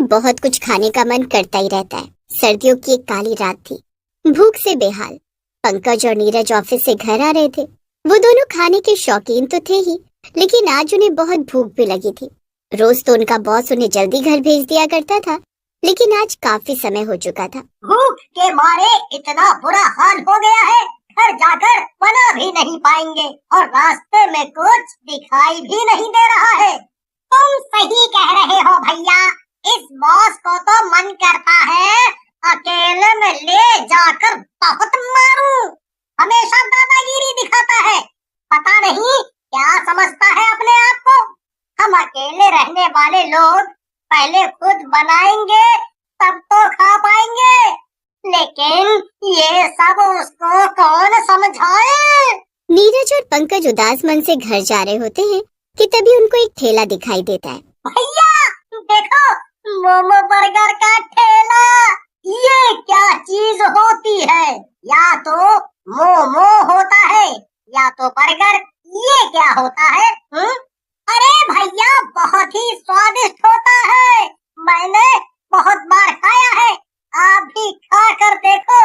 कि बहुत कुछ खाने का मन करता ही रहता है। सर्दियों की एक काली रात थी। भूख से बेहाल पंकज और नीरज ऑफिस से घर आ रहे थे। वो दोनों खाने के शौकीन तो थे ही, लेकिन आज उन्हें बहुत भूख भी लगी थी। रोज तो उनका बॉस उन्हें जल्दी घर भेज दिया करता था, लेकिन आज काफी समय हो चुका था। भूख के मारे इतना बुरा हाल हो गया है, घर जाकर बना भी नहीं पाएंगे और रास्ते में कुछ दिखाई भी नहीं दे रहा है। तुम सही कह रहे हो भैया, इस बॉस को तो मन करता है अकेले में ले जाकर बहुत मारूं। हमेशा दादागिरी दिखाता है, पता नहीं क्या समझता है अपने आप को। हम अकेले रहने वाले लोग पहले खुद बनाएंगे तब तो खा पाएंगे, लेकिन ये सब उसको कौन समझाए। नीरज और पंकज उदास मन से घर जा रहे होते हैं कि तभी उनको एक ठेला दिखाई देता है। भैया देखो, मोमो बर्गर का ठेला। ये क्या चीज होती है? या तो मोमो होता है या तो बर्गर। ये क्या होता है? अरे भैया, बहुत ही स्वादिष्ट होता है, मैंने बहुत बार खाया है। आप भी खा कर देखो।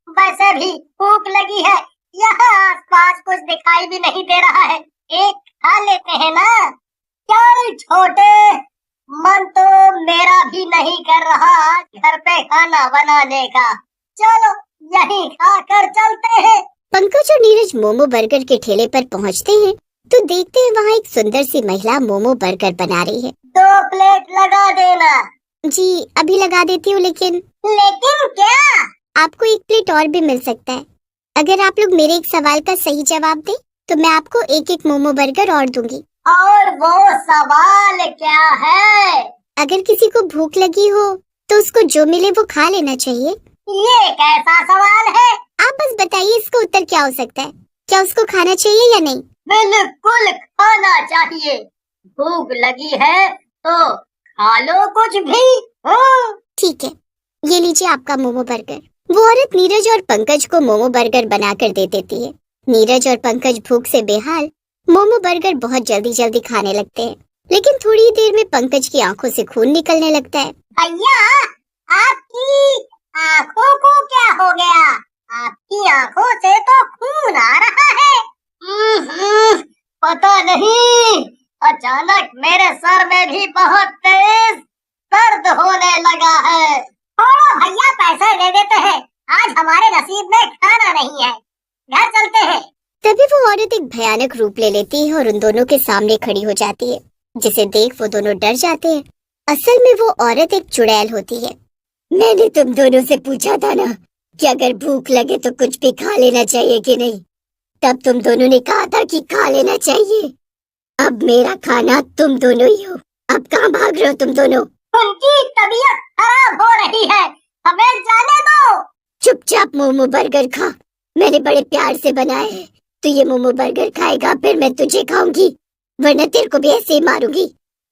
वैसे भी भूख लगी है, यहाँ आसपास कुछ दिखाई भी नहीं दे रहा है, एक खा लेते हैं ना। चल छोटे, मन तो मेरा भी नहीं कर रहा घर पे खाना बनाने का। चलो यहीं खाकर चलते हैं। पंकज और नीरज मोमो बर्गर के ठेले पर पहुंचते हैं तो देखते हैं वहाँ एक सुंदर सी महिला मोमो बर्गर बना रही है। 2 प्लेट लगा देना। जी अभी लगा देती हूँ, लेकिन क्या? आपको 1 प्लेट और भी मिल सकता है। अगर आप लोग मेरे एक सवाल का सही जवाब दें तो मैं आपको 1-1 मोमो बर्गर और दूंगी। और वो सवाल क्या है? अगर किसी को भूख लगी हो तो उसको जो मिले वो खा लेना चाहिए। ये कैसा सवाल है? आप बस बताइए इसका उत्तर क्या हो सकता है। क्या उसको खाना चाहिए या नहीं? बिल्कुल खाना चाहिए। भूख लगी है तो खा लो कुछ भी। ठीक है, ये लीजिए आपका मोमो बर्गर। वो औरत नीरज और पंकज को मोमो बर्गर बनाकर दे देती है। नीरज और पंकज भूख से बेहाल मोमो बर्गर बहुत जल्दी जल्दी खाने लगते हैं, लेकिन थोड़ी देर में पंकज की आंखों से खून निकलने लगता है। भैया, आपकी आंखों को क्या हो गया? आपकी आंखों से तो खून आ रहा है। पता नहीं, अचानक मेरे सर में भी बहुत तेज दर्द होने लगा है। थोड़ा भैया पैसे दे देते हैं, आज हमारे नसीब में खाना नहीं है, घर चलते हैं। तभी वो औरत एक भयानक रूप ले लेती है और उन दोनों के सामने खड़ी हो जाती है, जिसे देख वो दोनों डर जाते हैं। असल में वो औरत एक चुड़ैल होती है। मैंने तुम दोनों से पूछा था ना कि अगर भूख लगे तो कुछ भी खा लेना चाहिए कि नहीं, तब तुम दोनों ने कहा था कि खा लेना चाहिए। अब मेरा खाना तुम दोनों ही हो। अब कहाँ भाग रहे हो तुम दोनों? उनकी तबीयत खराब हो रही है, हमें जाने दो। चुपचाप मोमो बर्गर खा, मैंने बड़े प्यार से बनाए हैं। तो ये मोमो बर्गर खाएगा, फिर मैं तुझे खाऊंगी, वरना तेरे को भी ऐसे ही मारूंगी।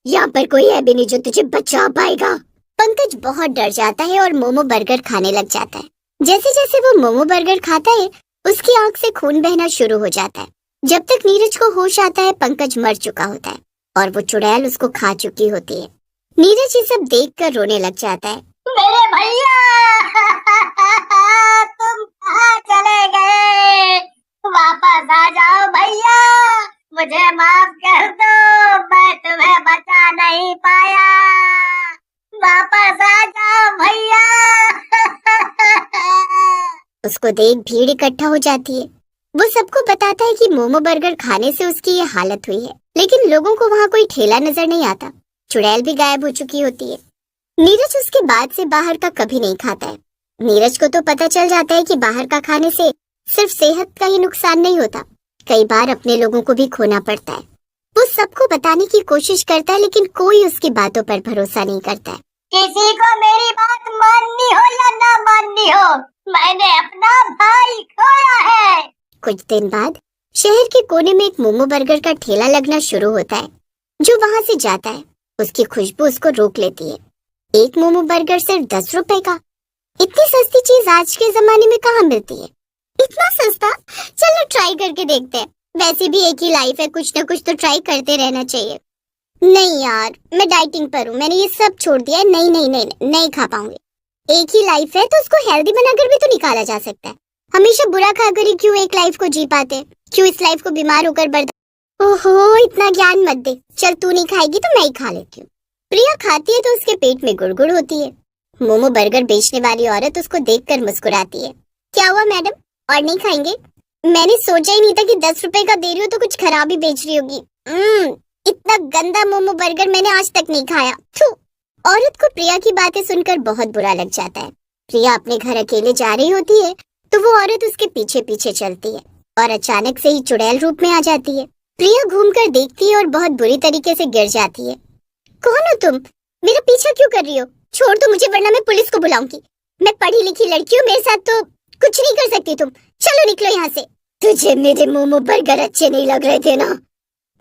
यहाँ पर कोई है भी नहीं जो तुझे बचा पाएगा। पंकज बहुत डर जाता है और मोमो बर्गर खाने लग जाता है। जैसे जैसे वो मोमो बर्गर खाता है उसकी आंख से खून बहना शुरू हो जाता है। जब तक नीरज को होश आता है पंकज मर चुका होता है और वो चुड़ैल उसको खा चुकी होती है। नीरज ये सब देखकर रोने लग जाता है। मेरे भैया, तुम कहाँ चले गए? वापस आ जाओ भैया, मुझे माफ कर दो, मैं तुम्हें बचा नहीं पाया। वापस आ जाओ भैया। उसको देख भीड़ इकट्ठा हो जाती है। वो सबको बताता है कि मोमो बर्गर खाने से उसकी ये हालत हुई है, लेकिन लोगों को वहाँ कोई ठेला नजर नहीं आता। चुड़ैल भी गायब हो चुकी होती है। नीरज उसके बाद से बाहर का कभी नहीं खाता है। नीरज को तो पता चल जाता है कि बाहर का खाने से सिर्फ सेहत का ही नुकसान नहीं होता, कई बार अपने लोगों को भी खोना पड़ता है। वो सबको बताने की कोशिश करता है, लेकिन कोई उसकी बातों पर भरोसा नहीं करता है। किसी को मेरी बात माननी हो या ना माननी हो, मैंने अपना भाई खोया है। कुछ दिन बाद शहर के कोने में एक मोमो बर्गर का ठेला लगना शुरू होता है। जो वहाँ से जाता है उसकी खुशबू उसको रोक लेती है। एक मोमो बर्गर सिर्फ 10 रुपए का। इतनी सस्ती चीज आज के जमाने में कहाँ मिलती है? इतना सस्ता? चलो ट्राई करके देखते हैं, वैसे भी एक ही लाइफ है, कुछ न कुछ तो ट्राई करते रहना चाहिए। नहीं यार, मैं डाइटिंग पर हूँ, मैंने ये सब छोड़ दिया है। नहीं नहीं नहीं नहीं, नहीं खा पाऊंगी। एक ही लाइफ है तो उसको हेल्दी बनाकर भी तो निकाला जा सकता है। हमेशा बुरा खाकर ही क्यों एक लाइफ को जी पाते? क्यों इस लाइफ को बीमार होकर बर्दाश्त? ओहो, इतना ज्ञान मत दे। चल तू नहीं खाएगी तो मैं ही खा लेती हूँ। प्रिया खाती है तो उसके पेट में गुड़गुड़ होती है। मोमो बर्गर बेचने वाली औरत उसको देखकर मुस्कुराती है। क्या हुआ मैडम, और नहीं खाएंगे? मैंने सोचा ही नहीं था कि 10 रुपए का दे रही हो तो कुछ खराब ही बेच रही होगी। इतना गंदा मोमो बर्गर मैंने आज तक नहीं खाया। थू। औरत को प्रिया की बातें सुनकर बहुत बुरा लग जाता है। प्रिया अपने घर अकेले जा रही होती है तो वो औरत उसके पीछे पीछे चलती है और अचानक से ही चुड़ैल रूप में आ जाती है। प्रिया घूमकर देखती है और बहुत बुरी तरीके से गिर जाती है। कौन हो तुम? मेरा पीछा क्यों कर रही हो? छोड़ दो मुझे वरना मैं पुलिस को बुलाऊंगी। मैं पढ़ी लिखी लड़की हूँ, मेरे साथ तो कुछ नहीं कर सकती तुम। चलो निकलो यहाँ से। तुझे मेरे मोमो बर्गर अच्छे नहीं लग रहे थे ना?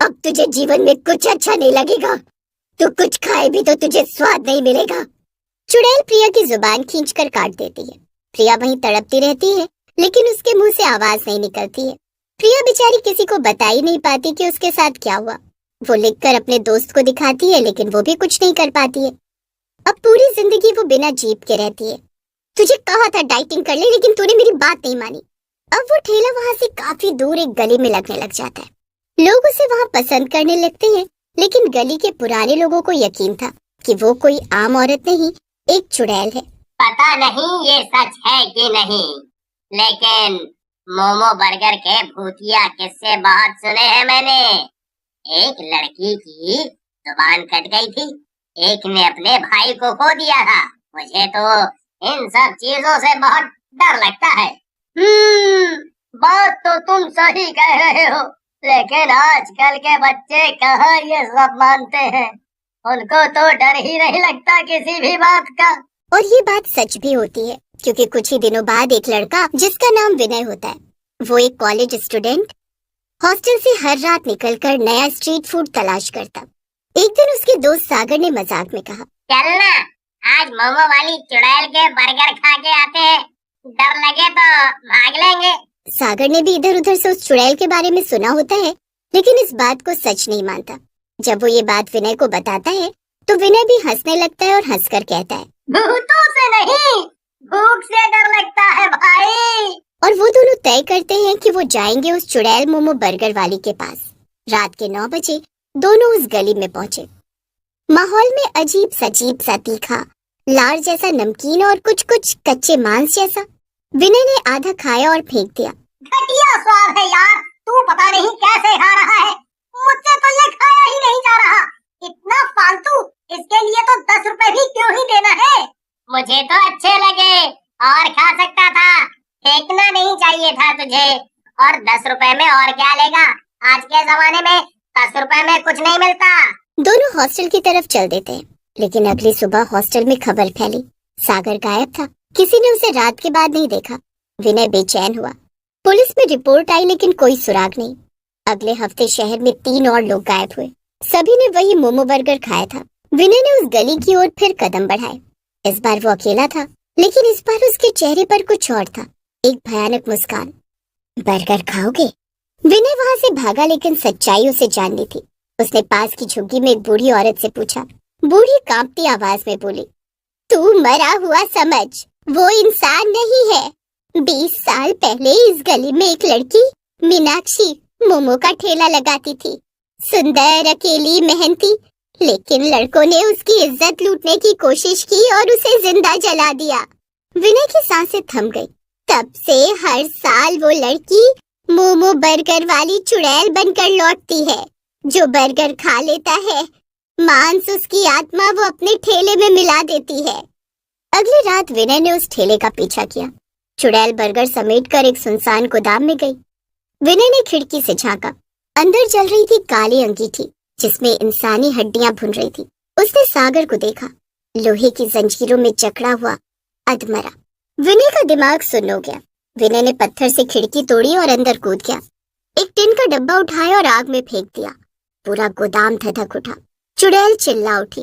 अब तुझे जीवन में कुछ अच्छा नहीं लगेगा। तू कुछ खाए भी तो तुझे स्वाद नहीं मिलेगा। चुड़ैल प्रिया की जुबान खींचकर काट देती है। प्रिया वहीं तड़पती रहती है लेकिन उसके मुंह से आवाज नहीं निकलती है। प्रिया बेचारी किसी को बता ही नहीं पाती कि उसके साथ क्या हुआ। वो लिखकर अपने दोस्त को दिखाती है लेकिन वो भी कुछ नहीं कर पाती है। अब पूरी जिंदगी वो बिना जीप के रहती है। तुझे कहा था डाइटिंग कर ले लेकिन तूने मेरी बात नहीं मानी। अब वो ठेला वहां से काफी दूर एक गली में लगने लग जाता है। लोग उसे वहां पसंद करने लगते हैं लेकिन गली के पुराने लोगों को यकीन था कि वो कोई आम औरत नहीं, एक चुड़ैल है। पता नहीं ये सच है कि नहीं, लेकिन मोमो बर्गर के भूतिया किस्से बहुत सुने हैं मैंने। एक लड़की की जुबान कट गई थी, एक ने अपने भाई को खो दिया था। मुझे तो इन सब चीजों से बहुत डर लगता है। बात तो तुम सही कह रहे हो, लेकिन आजकल के बच्चे कहाँ ये सब मानते हैं। उनको तो डर ही नहीं लगता किसी भी बात का। और ये बात सच भी होती है क्योंकि कुछ ही दिनों बाद एक लड़का जिसका नाम विनय होता है, वो एक कॉलेज स्टूडेंट, हॉस्टल से हर रात निकलकर नया स्ट्रीट फूड तलाश करता। एक दिन उसके दोस्त सागर ने मजाक में कहा, चलना आज मोमो वाली चुड़ैल के बर्गर खा के आते हैं, डर लगे तो भाग लेंगे। सागर ने भी इधर उधर से उस चुड़ैल के बारे में सुना होता है लेकिन इस बात को सच नहीं मानता। जब वो ये बात विनय को बताता है तो विनय भी हंसने लगता है और हंसकर कहता है, भूतों से नहीं, भूख से डर लगता है भाई। और वो दोनों तय करते हैं कि वो जाएंगे उस चुड़ैल मोमो बर्गर वाली के पास। रात के 9 बजे दोनों उस गली में पहुंचे। माहौल में अजीब सा तीखा, लार जैसा नमकीन और कुछ कुछ कच्चे मांस जैसा। विनय ने आधा खाया और फेंक दिया। घटिया स्वाद है यार, तू पता नहीं कैसे खा रहा है। मुझसे तो ये खाया ही नहीं जा रहा। इतना फालतू, इसके लिए तो 10 रुपए भी क्यों ही देना है। मुझे तो अच्छे लगे और खा सकता था, फेंकना नहीं चाहिए था तुझे। और 10 रुपए में और क्या लेगा, आज के जमाने में 10 रुपए में कुछ नहीं मिलता। दोनों हॉस्टल की तरफ चल देते हैं लेकिन अगली सुबह हॉस्टल में खबर फैली, सागर गायब था। किसी ने उसे रात के बाद नहीं देखा। विनय बेचैन हुआ। पुलिस में रिपोर्ट आई लेकिन कोई सुराग नहीं। अगले हफ्ते शहर में 3 और लोग गायब हुए। सभी ने वही मोमो बर्गर खाया था। विनय ने उस गली की ओर फिर कदम बढ़ाए। इस बार वो अकेला था लेकिन इस बार उसके चेहरे पर कुछ और था, एक भयानक मुस्कान। बर्गर खाओगे? विनय वहां से भागा लेकिन सच्चाई उसे जाननी थी। उसने पास की झुग्गी में एक बूढ़ी औरत से पूछा। बूढ़ी कांपती आवाज में बोली, तू मरा हुआ समझ, वो इंसान नहीं है। 20 साल पहले इस गली में एक लड़की मीनाक्षी मोमो का ठेला लगाती थी। सुंदर, अकेली, मेहनती, लेकिन लड़कों ने उसकी इज्जत लूटने की कोशिश की और उसे जिंदा जला दिया। विनय की सांसें थम गई। तब से हर साल वो लड़की मोमो बर्गर वाली चुड़ैल बनकर लौटती है। जो बर्गर खा लेता है, मांस उसकी आत्मा वो अपने ठेले में मिला देती है। अगली रात विनय ने उस ठेले का पीछा किया। चुड़ैल बर्गर समेटकर एक सुनसान गोदाम में गई। विनय ने खिड़की से झांका। अंदर जल रही थी काली अंगीठी जिसमें इंसानी हड्डियां भुन रही थी। उसने सागर को देखा, लोहे की जंजीरों में जकड़ा हुआ, अधमरा। विनय का दिमाग सुन्न हो गया। विनय ने पत्थर से खिड़की तोड़ी और अंदर कूद गया। एक टिन का डब्बा उठाया और आग में फेंक दिया। पूरा गोदाम धधक उठा। चुड़ैल चिल्ला उठी।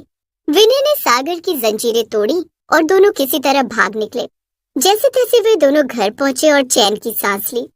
विनय ने सागर की जंजीरें तोड़ी और दोनों किसी तरह भाग निकले। जैसे तैसे वे दोनों घर पहुंचे और चैन की सांस ली।